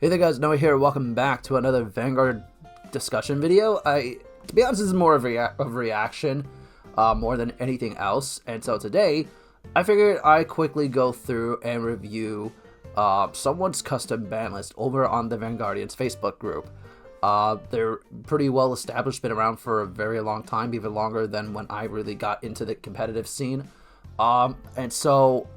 Hey there guys, Noah here, welcome back to another Vanguard discussion video. To be honest, this is more of a reaction, more than anything else. And so today, I figured I'd quickly go through and review someone's custom ban list over on the Vanguardians Facebook group. They're pretty well established, been around for a very long time, even longer than when I really got into the competitive scene. And so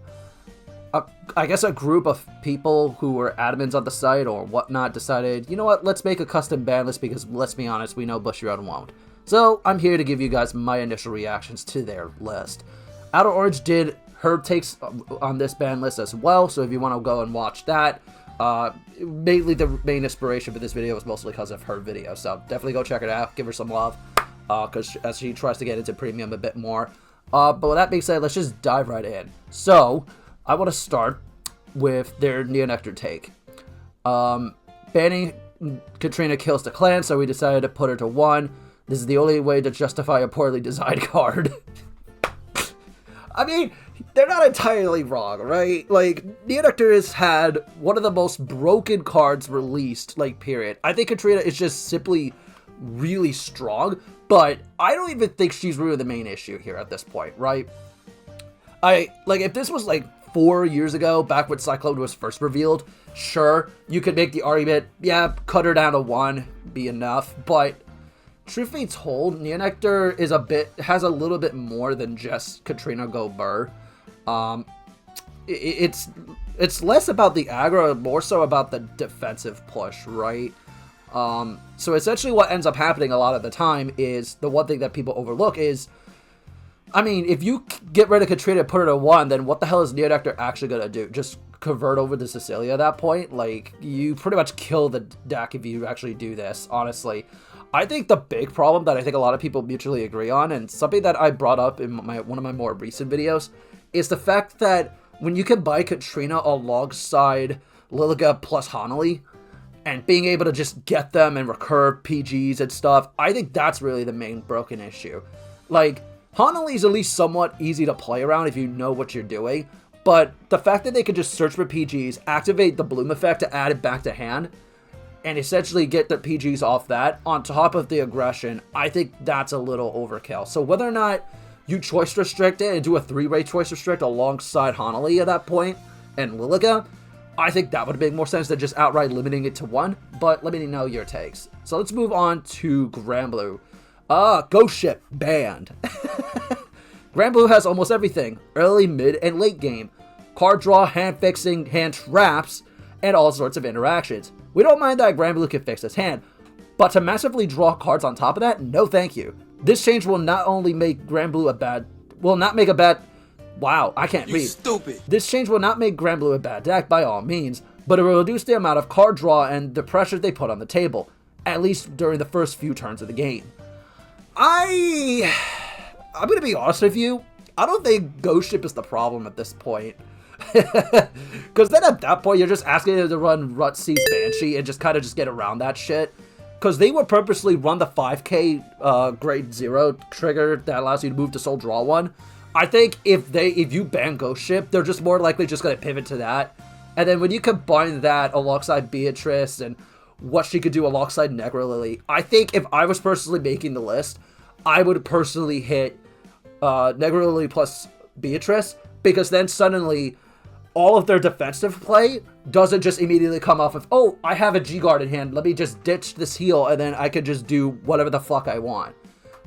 I guess a group of people who were admins on the site or whatnot decided, you know what, let's make a custom ban list because, let's be honest, we know Bushiroad won't. So I'm here to give you guys my initial reactions to their list. OuterOrange did her takes on this ban list as well, so if you want to go and watch that, mainly the main inspiration for this video was mostly because of her video, so definitely go check it out, give her some love, because as she tries to get into premium a bit more. But with that being said, let's just dive right in. So I want to start with their Nector take. Banning Katrina kills the clan, so we decided to put her to 1. This is the only way to justify a poorly designed card. I mean, they're not entirely wrong, right? Like, Nector has had one of the most broken cards released, like, period. I think Katrina is just simply really strong, but I don't even think she's really the main issue here at this point, right? If this was, like, 4 years ago, back when Cyclone was first revealed, sure, you could make the argument, yeah, cut her down to 1, be enough, but truth be told, Nector is has a little bit more than just Katrina go burr. It's less about the aggro, more so about the defensive push, right? So essentially what ends up happening a lot of the time is, the one thing that people overlook is, I mean, if you get rid of Katrina and put her to 1, then what the hell is Nector actually going to do? Just convert over to Cecilia at that point? Like, you pretty much kill the deck if you actually do this, honestly. I think the big problem that I think a lot of people mutually agree on, and something that I brought up in one of my more recent videos, is the fact that when you can buy Katrina alongside Linka plus Hanali, and being able to just get them and recur PGs and stuff, I think that's really the main broken issue. Like, Hanali is at least somewhat easy to play around if you know what you're doing, but the fact that they can just search for PGs, activate the bloom effect to add it back to hand, and essentially get the PGs off that, on top of the aggression, I think that's a little overkill. So whether or not you choice restrict it and do a 3-way choice restrict alongside Hanali at that point, and Lilica, I think that would make more sense than just outright limiting it to 1, but let me know your takes. So let's move on to Granblue. Ghost Ship banned. Granblue has almost everything, early, mid, and late game. Card draw, hand fixing, hand traps, and all sorts of interactions. We don't mind that Granblue can fix his hand, but to massively draw cards on top of that, no thank you. This change will not only make Granblue wow, I can't read. Stupid. This change will not make Granblue a bad deck by all means, but it will reduce the amount of card draw and the pressure they put on the table, at least during the first few turns of the game. I'm gonna be honest with you, I don't think Ghost Ship is the problem at this point. Because then at that point, you're just asking them to run Rutsy's Banshee and just kind of just get around that shit. Because they would purposely run the 5k grade 0 trigger that allows you to move to soul draw 1. I think if you ban Ghost Ship, they're just more likely just going to pivot to that. And then when you combine that alongside Beatrice and what she could do alongside Negrelily, I think if I was personally making the list, I would personally hit Negrelily plus Beatrice, because then suddenly all of their defensive play doesn't just immediately come off of, oh, I have a G-Guard in hand, let me just ditch this heal, and then I could just do whatever the fuck I want,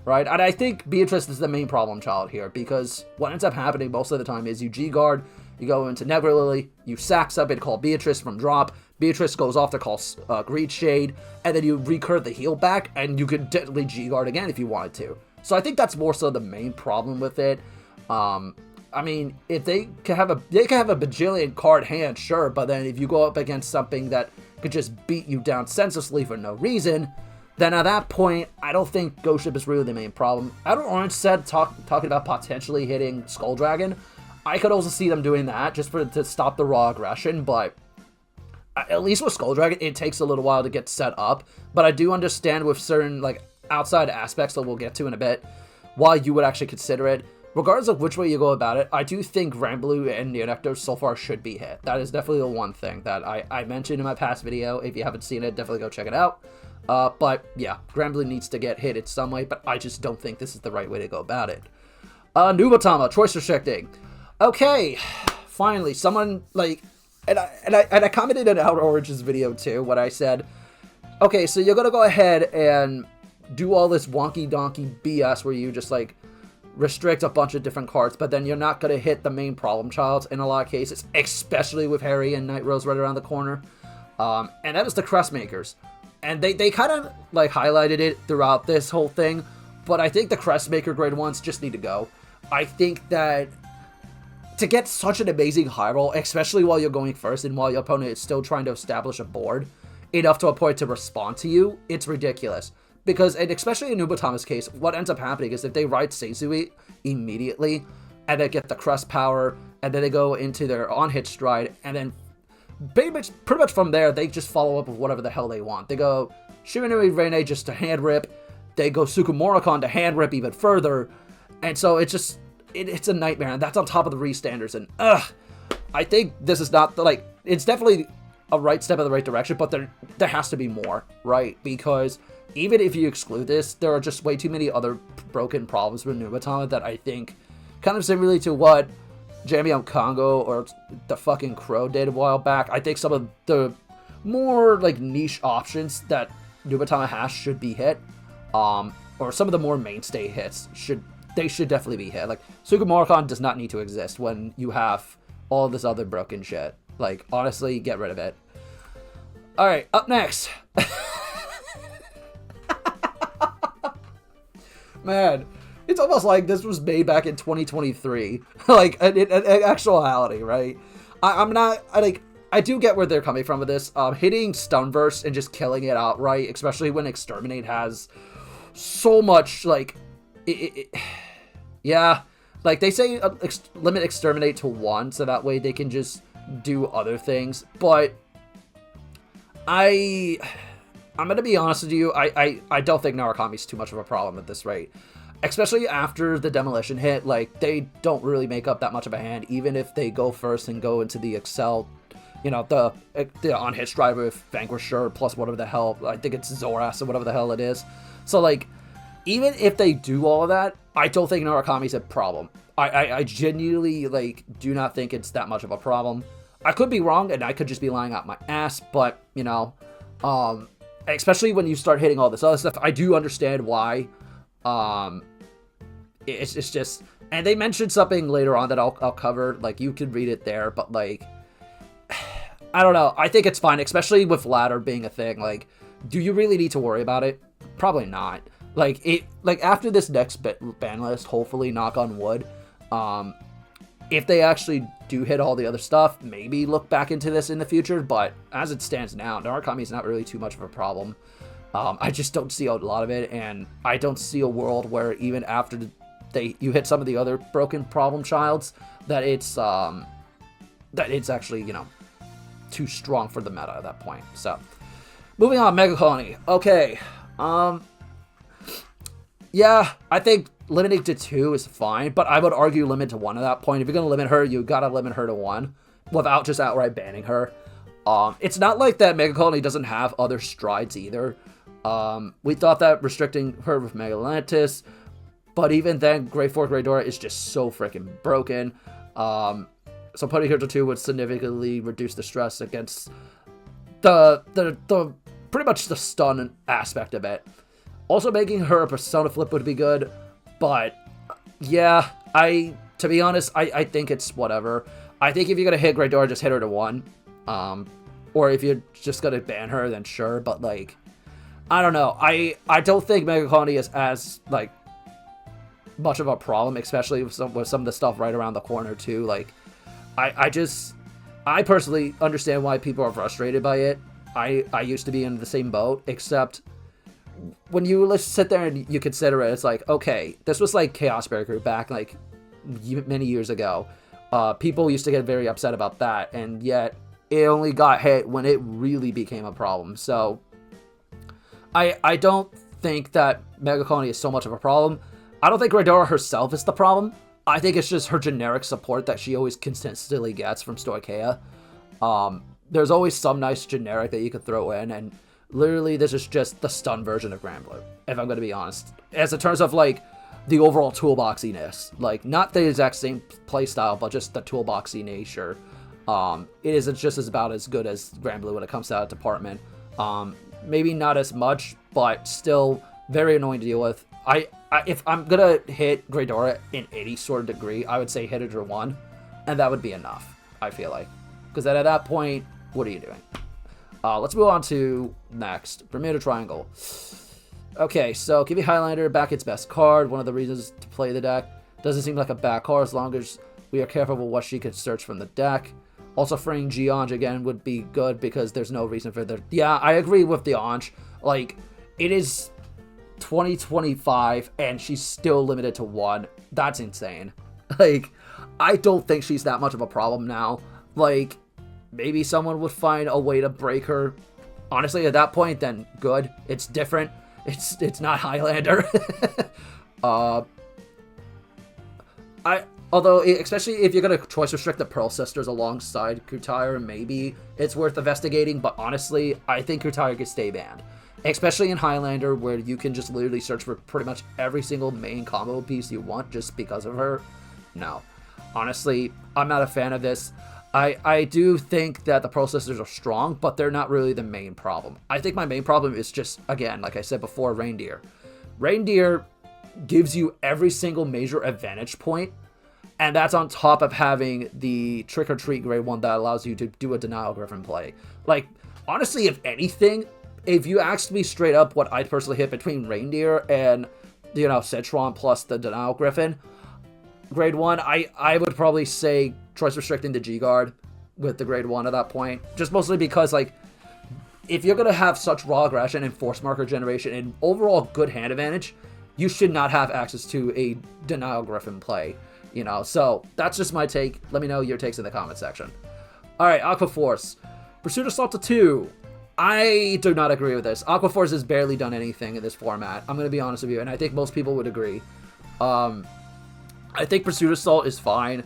right? And I think Beatrice is the main problem child here, because what ends up happening most of the time is you G-Guard, you go into Negrelily, you sack something called Beatrice from drop, Beatrice goes off to call Greed Shade, and then you recur the heal back, and you could definitely G-Guard again if you wanted to. So I think that's more so the main problem with it. I mean, if they can have a bajillion card hand, sure, but then if you go up against something that could just beat you down senselessly for no reason, then at that point, I don't think Ghost Ship is really the main problem. OuterOrange said, talking about potentially hitting Skull Dragon. I could also see them doing that just to stop the raw aggression, but at least with Skull Dragon, it takes a little while to get set up. But I do understand with certain, like, outside aspects that we'll get to in a bit, why you would actually consider it. regardless of which way you go about it, I do think Granblue and Nector so far should be hit. That is definitely the one thing that I mentioned in my past video. If you haven't seen it, definitely go check it out. But yeah, Granblue needs to get hit in some way, but I just don't think this is the right way to go about it. Nubatama, choice restricting. Okay, finally, someone, like, and I commented in OuterOrange's video too, when I said, okay, so you're gonna go ahead and do all this wonky donkey BS where you just, like, restrict a bunch of different cards, but then you're not gonna hit the main problem childs in a lot of cases, especially with Harry and Night Rose right around the corner. And that is the Crest Makers. And they kind of, like, highlighted it throughout this whole thing, but I think the Crest Maker grade 1s just need to go. I think that to get such an amazing high roll, especially while you're going first and while your opponent is still trying to establish a board enough to a point to respond to you, it's ridiculous. Because, and especially in Nubatama's case, what ends up happening is if they ride Seisui immediately, and they get the Crest power, and then they go into their on-hit stride, and then pretty much from there, they just follow up with whatever the hell they want. They go Shiranui Rene just to hand rip, they go Sukumorikon to hand rip even further, and so it's just, it's a nightmare, and that's on top of the restanders, and I think this is not, like, it's definitely a right step in the right direction, but there has to be more, right? Because even if you exclude this, there are just way too many other broken problems with Nubatama that I think, kind of similarly to what Jamion Congo or the fucking Crow did a while back, I think some of the more, like, niche options that Nubatama has should be hit, or some of the more mainstay hits should definitely be hit. Like, Sukumorikon does not need to exist when you have all this other broken shit. Like, honestly, get rid of it. Alright, up next. Man, it's almost like this was made back in 2023. Like, in actuality, right? I do get where they're coming from with this. Hitting Stunverse and just killing it outright, especially when Exterminate has so much, like, yeah. Like, they say limit Exterminate to 1, so that way they can just do other things. But I'm gonna be honest with you, I don't think Narukami's too much of a problem at this rate. Especially after the Demolition hit, like, they don't really make up that much of a hand, even if they go first and go into the Excel, you know, the on-hit stride with Vanquisher plus whatever the hell, I think it's Zoras or whatever the hell it is. So, like, even if they do all of that, I don't think Narukami's a problem. I genuinely, like, do not think it's that much of a problem. I could be wrong, and I could just be lying out my ass, but, you know, especially when you start hitting all this other stuff, I do understand why. It's just, and they mentioned something later on that I'll cover, like, you can read it there, but, like, I don't know, I think it's fine, especially with ladder being a thing. Like, do you really need to worry about it? Probably not. Like, after this next ban list, hopefully, knock on wood, if they actually do hit all the other stuff, maybe look back into this in the future, but as it stands now, Narukami's not really too much of a problem. I just don't see a lot of it, and I don't see a world where even after you hit some of the other broken problem childs, that it's actually, you know, too strong for the meta at that point. So, moving on, Mega Colony. Okay, yeah, I think limiting to 2 is fine, but I would argue limit to 1 at that point. If you're gonna limit her, you gotta limit her to 1 without just outright banning her. It's not like that Mega Colony doesn't have other strides either. We thought that restricting her with Mega Atlantis, but even then, Grade 4 Greydora is just so freaking broken. So putting her to 2 would significantly reduce the stress against the pretty much the stun aspect of it. Also, making her a Persona Flip would be good, but yeah, to be honest, I think it's whatever. I think if you're gonna hit Greydora, just hit her to 1. Or if you're just gonna ban her, then sure, but, like, I don't know. I don't think Mega Colony is as, like, much of a problem, especially with some of the stuff right around the corner, too. Like, I personally understand why people are frustrated by it. I used to be in the same boat, except when you sit there and you consider it, it's like, okay, this was like Chaos Breaker back, like, many years ago. People used to get very upset about that, and yet it only got hit when it really became a problem. So I don't think that Mega Colony is so much of a problem. I don't think Greydora herself is the problem. I think it's just her generic support that she always consistently gets from Stoicheia. There's always some nice generic that you could throw in, and literally this is just the stun version of Granblue, if I'm going to be honest. As in terms of, like, the overall toolboxiness. Like, not the exact same playstyle, but just the toolboxy nature. It is just about as good as Granblue when it comes to that department. Maybe not as much, but still very annoying to deal with. If I'm going to hit Greydora in any sort of degree, I would say hit it or 1, and that would be enough, I feel like. Because at that point, what are you doing? Let's move on to next. Bermuda Triangle. Okay, so give you Highlander back its best card. One of the reasons to play the deck. Doesn't seem like a bad card as long as we are careful with what she could search from the deck. Also, freeing Geonge again would be good because there's no reason for the... Yeah, I agree with the Onge. Like, it is 2025 and she's still limited to 1. That's insane. Like, I don't think she's that much of a problem now. Like, maybe someone would find a way to break her. Honestly, at that point, then good. It's different. It's not Highlander. Although, especially if you're going to choice restrict the Pearl Sisters alongside Kutire, maybe it's worth investigating. But honestly, I think Kutire could stay banned. Especially in Highlander, where you can just literally search for pretty much every single main combo piece you want just because of her. No. Honestly, I'm not a fan of this. I do think that the Pearl Sisters are strong, but they're not really the main problem. I think my main problem is just, again, like I said before, Reindeer. Reindeer gives you every single major advantage point, and that's on top of having the Trick or Treat grade 1 that allows you to do a Denial Griffin play. Like, honestly, if anything, if you asked me straight up what I'd personally hit between Reindeer and, you know, Citron plus the Denial Griffin, grade 1, I would probably say choice restricting the G-Guard with the grade 1 at that point. Just mostly because, like, if you're going to have such raw aggression and force marker generation and overall good hand advantage, you should not have access to a Denial Griffin play, you know? So, that's just my take. Let me know your takes in the comment section. Alright, Aqua Force. Pursuit Assault to 2. I do not agree with this. Aqua Force has barely done anything in this format. I'm going to be honest with you, and I think most people would agree. I think Pursuit Assault is fine.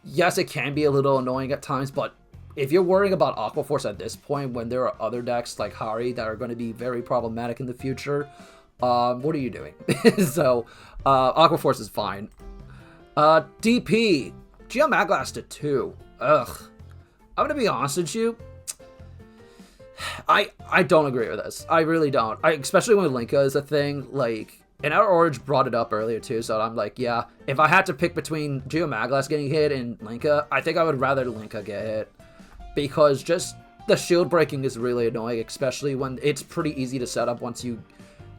Yes, it can be a little annoying at times, but if you're worrying about Aqua Force at this point, when there are other decks like Hari that are going to be very problematic in the future, what are you doing? So, Aqua Force is fine. DP. Geomaglass to 2. Ugh. I'm going to be honest with you. I don't agree with this. I really don't. Especially when Linka is a thing, like... And OuterOrange brought it up earlier too, so I'm like, yeah, if I had to pick between Geomaglass getting hit and Linka, I think I would rather Linka get hit. Because just the shield breaking is really annoying, especially when it's pretty easy to set up once you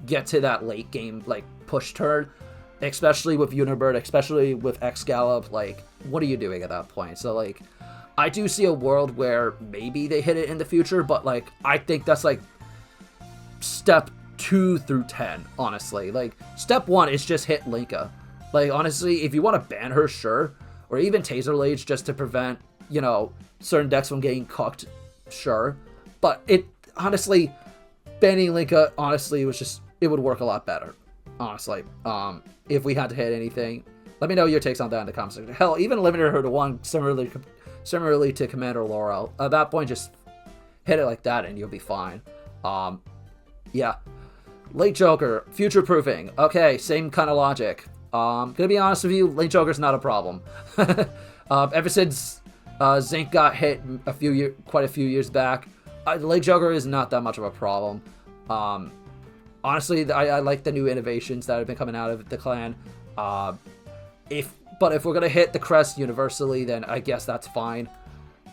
get to that late game, like, push turn. Especially with Unibird, especially with Excalib, like, what are you doing at that point? So, like, I do see a world where maybe they hit it in the future, but, like, I think that's, like, step 2 through 10, honestly. Like, step 1 is just hit Linka. Like, honestly, if you want to ban her, sure. Or even Taser Lage just to prevent, you know, certain decks from getting cooked, sure. But it, honestly, banning Linka, honestly, was just, it would work a lot better. Honestly. If we had to hit anything. Let me know your takes on that in the comments section. Hell, even limiting her to 1, similarly to Commander Laurel. At that point, just hit it like that and you'll be fine. Yeah. Late Joker, future-proofing. Okay, same kind of logic. Gonna be honest with you, Late Joker's not a problem. Ever since Zinc got hit quite a few years back, Late Joker is not that much of a problem. Honestly, I like the new innovations that have been coming out of the clan. But if we're gonna hit the crest universally, then I guess that's fine.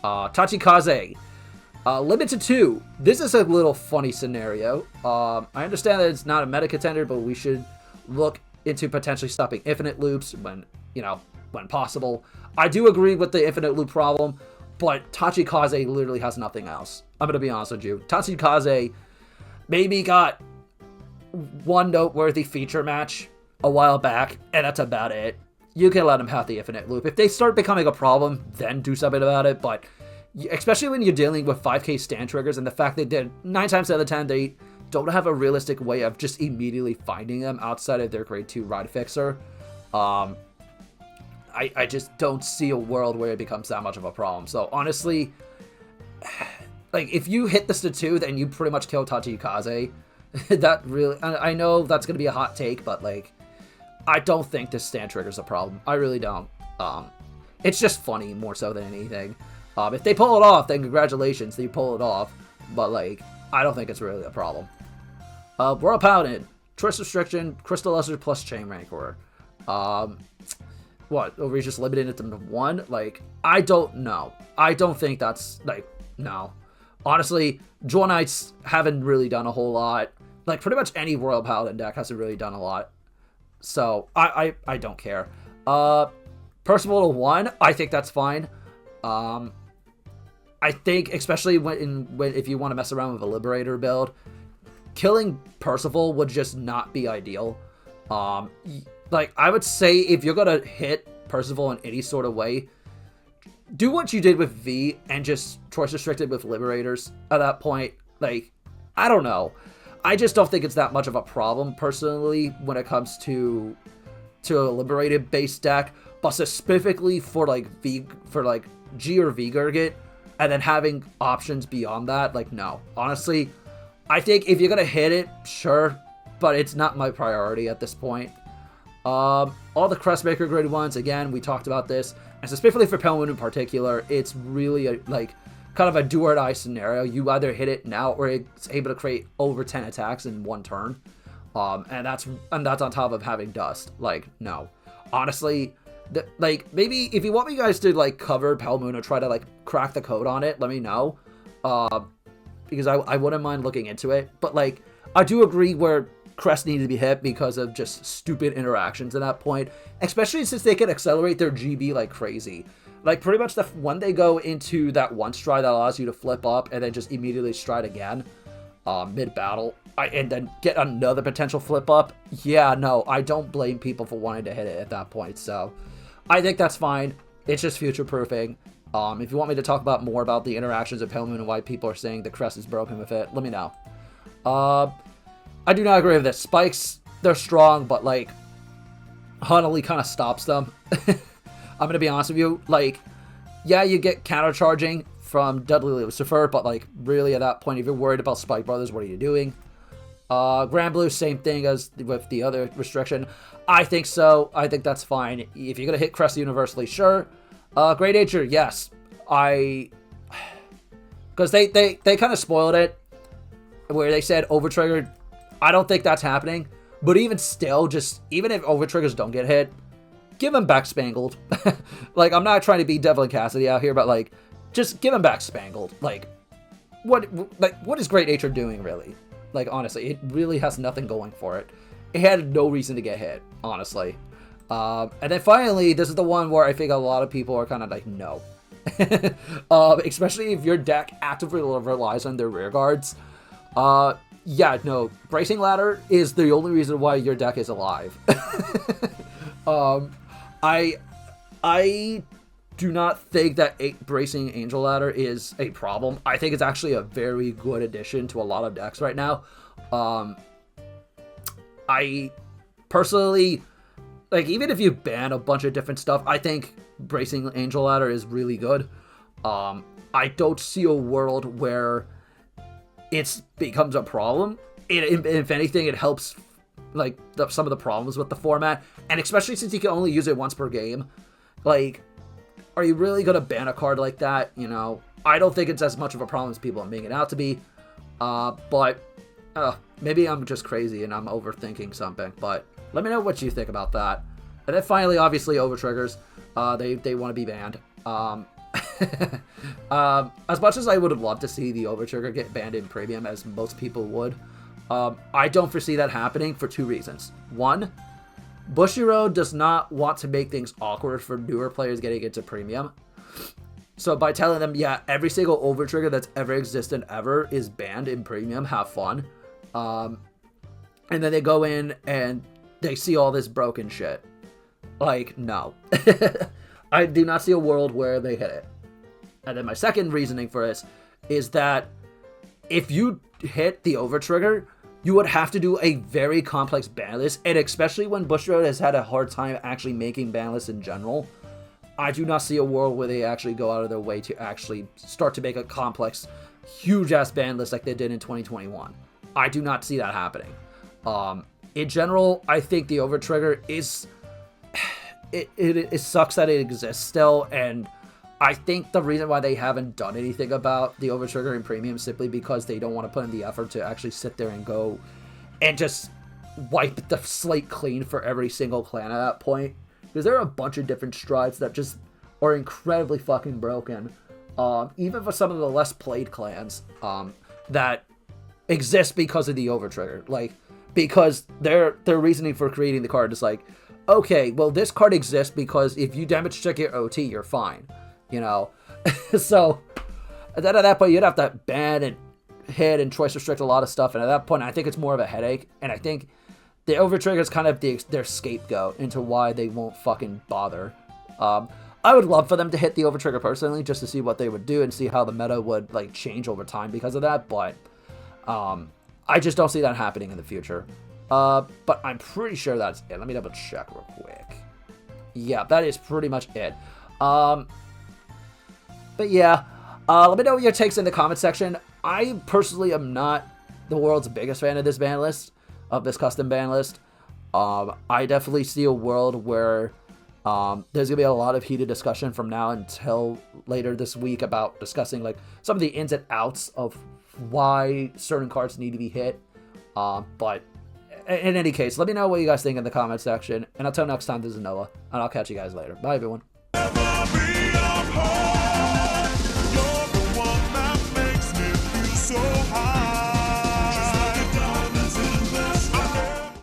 Tachikaze. Limited 2. This is a little funny scenario. I understand that it's not a meta contender, but we should look into potentially stopping infinite loops when possible. I do agree with the infinite loop problem, but Tachikaze literally has nothing else. I'm going to be honest with you. Tachikaze maybe got one noteworthy feature match a while back, and that's about it. You can let him have the infinite loop. If they start becoming a problem, then do something about it, but... especially when you're dealing with 5k stand triggers and the fact that 9 times out of 10 they don't have a realistic way of just immediately finding them outside of their grade 2 ride fixer. I just don't see a world where it becomes that much of a problem. So honestly, like, if you hit this to 2, then you pretty much kill Tachikaze. That really, I know that's going to be a hot take, but, like, I don't think this stand trigger's a problem. I really don't. It's just funny more so than anything. If they pull it off, then congratulations, they pull it off. But, like, I don't think it's really a problem. Royal Paladin, choice restriction, Crystal Lesser plus Chain Rancor. What, are we just limiting it to 1? Like, I don't know. I don't think that's, like, no. Honestly, Jewel Knights haven't really done a whole lot. Like, pretty much any Royal Paladin deck hasn't really done a lot. So, I don't care. Percival to 1, I think that's fine. I think, especially when if you want to mess around with a Liberator build, killing Percival would just not be ideal. Like, I would say if you're going to hit Percival in any sort of way, do what you did with V and just choice restricted with Liberators at that point. Like, I don't know. I just don't think it's that much of a problem, personally, when it comes to a Liberated base deck, but specifically for, like, G or V Gurgit, and then having options beyond that, like, no. Honestly, I think if you're going to hit it, sure, but it's not my priority at this point. All the Crestmaker graded ones, again, we talked about this, and specifically for Pale Moon in particular, it's really like kind of a do or die scenario. You either hit it now or it's able to create over 10 attacks in 1 turn. And that's on top of having Dust. Like, no. Honestly, like, maybe if you want me guys to, like, cover Pale Moon or try to, like, crack the code on it, let me know. Because I wouldn't mind looking into it. But, like, I do agree where Crest needed to be hit because of just stupid interactions at that point, especially since they can accelerate their GB like crazy. Like, pretty much when they go into that 1 stride that allows you to flip up and then just immediately stride again mid-battle, and then get another potential flip up, yeah, no, I don't blame people for wanting to hit it at that point. So I think that's fine. It's just future-proofing. If you want me to talk about more about the interactions of Pale Moon and why people are saying the Crest is broken with it, let me know. I do not agree with this. Spikes, they're strong, but, like, Huntley kind of stops them. I'm going to be honest with you. Like, yeah, you get countercharging from Dudley Lucifer, but, like, really at that point, if you're worried about Spike Brothers, what are you doing? Granblue, same thing as with the other restriction. I think so. I think that's fine. If you're going to hit Crest universally, sure. Great Nature, yes. Because they kind of spoiled it, where they said Overt Trigger. I don't think that's happening, but even still, even if Overt Triggers don't get hit, give them back Spangled. Like, I'm not trying to be Devlin Cassidy out here, but, like, just give them back Spangled. Like, what is Great Nature doing, really? Like, honestly, it really has nothing going for it. It had no reason to get hit, honestly. And then finally, this is the one where I think a lot of people are kind of like, no. Especially if your deck actively relies on their rear guards. Yeah, no, Bracing Ladder is the only reason why your deck is alive. I do not think that Bracing Angel Ladder is a problem. I think it's actually a very good addition to a lot of decks right now. I personally, like, even if you ban a bunch of different stuff, I think Bracing Angel Ladder is really good. I don't see a world where it becomes a problem. If anything, it helps, like, some of the problems with the format, and especially since you can only use it once per game. Like, are you really gonna ban a card like that? You know, I don't think it's as much of a problem as people are making it out to be. But maybe I'm just crazy and I'm overthinking something. But let me know what you think about that. And then finally, obviously, Overt Triggers. They want to be banned. As much as I would have loved to see the Overt Trigger get banned in Premium, as most people would, I don't foresee that happening for 2 reasons. 1, Bushiroad does not want to make things awkward for newer players getting into Premium. So by telling them, yeah, every single Overt Trigger that's ever existed ever is banned in Premium, have fun. And then they go in and they see all this broken shit. Like, no. I do not see a world where they hit it. And then my second reasoning for this is that if you hit the Overt Trigger, you would have to do a very complex ban list, and especially when Bushiroad has had a hard time actually making ban lists in general. I do not see a world where they actually go out of their way to actually start to make a complex, huge-ass ban list like they did in 2021. I do not see that happening. In general, I think the Overt Trigger is... It sucks that it exists still, and I think the reason why they haven't done anything about the Overt Trigger in Premium is simply because they don't want to put in the effort to actually sit there and go and just wipe the slate clean for every single clan at that point. Because there are a bunch of different strides that just are incredibly fucking broken. Even for some of the less played clans that exist because of the Overt Trigger. Like, because their reasoning for creating the card is like, okay, well, this card exists because if you damage check your OT, you're fine. You know? So, then at that point, you'd have to ban and hit and choice restrict a lot of stuff. And at that point, I think it's more of a headache. And I think the Overt Trigger is kind of their scapegoat into why they won't fucking bother. I would love for them to hit the Overt Trigger personally, just to see what they would do and see how the meta would like change over time because of that. But I just don't see that happening in the future. But I'm pretty sure that's it. Let me double check real quick. Yeah, that is pretty much it. But yeah, let me know your takes in the comment section. I personally am not the world's biggest fan of this ban list, of this custom ban list. I definitely see a world where there's gonna be a lot of heated discussion from now until later this week about discussing like some of the ins and outs of why certain cards need to be hit. But in any case, let me know what you guys think in the comment section. And until next time, this is Noah, and I'll catch you guys later. Bye, everyone.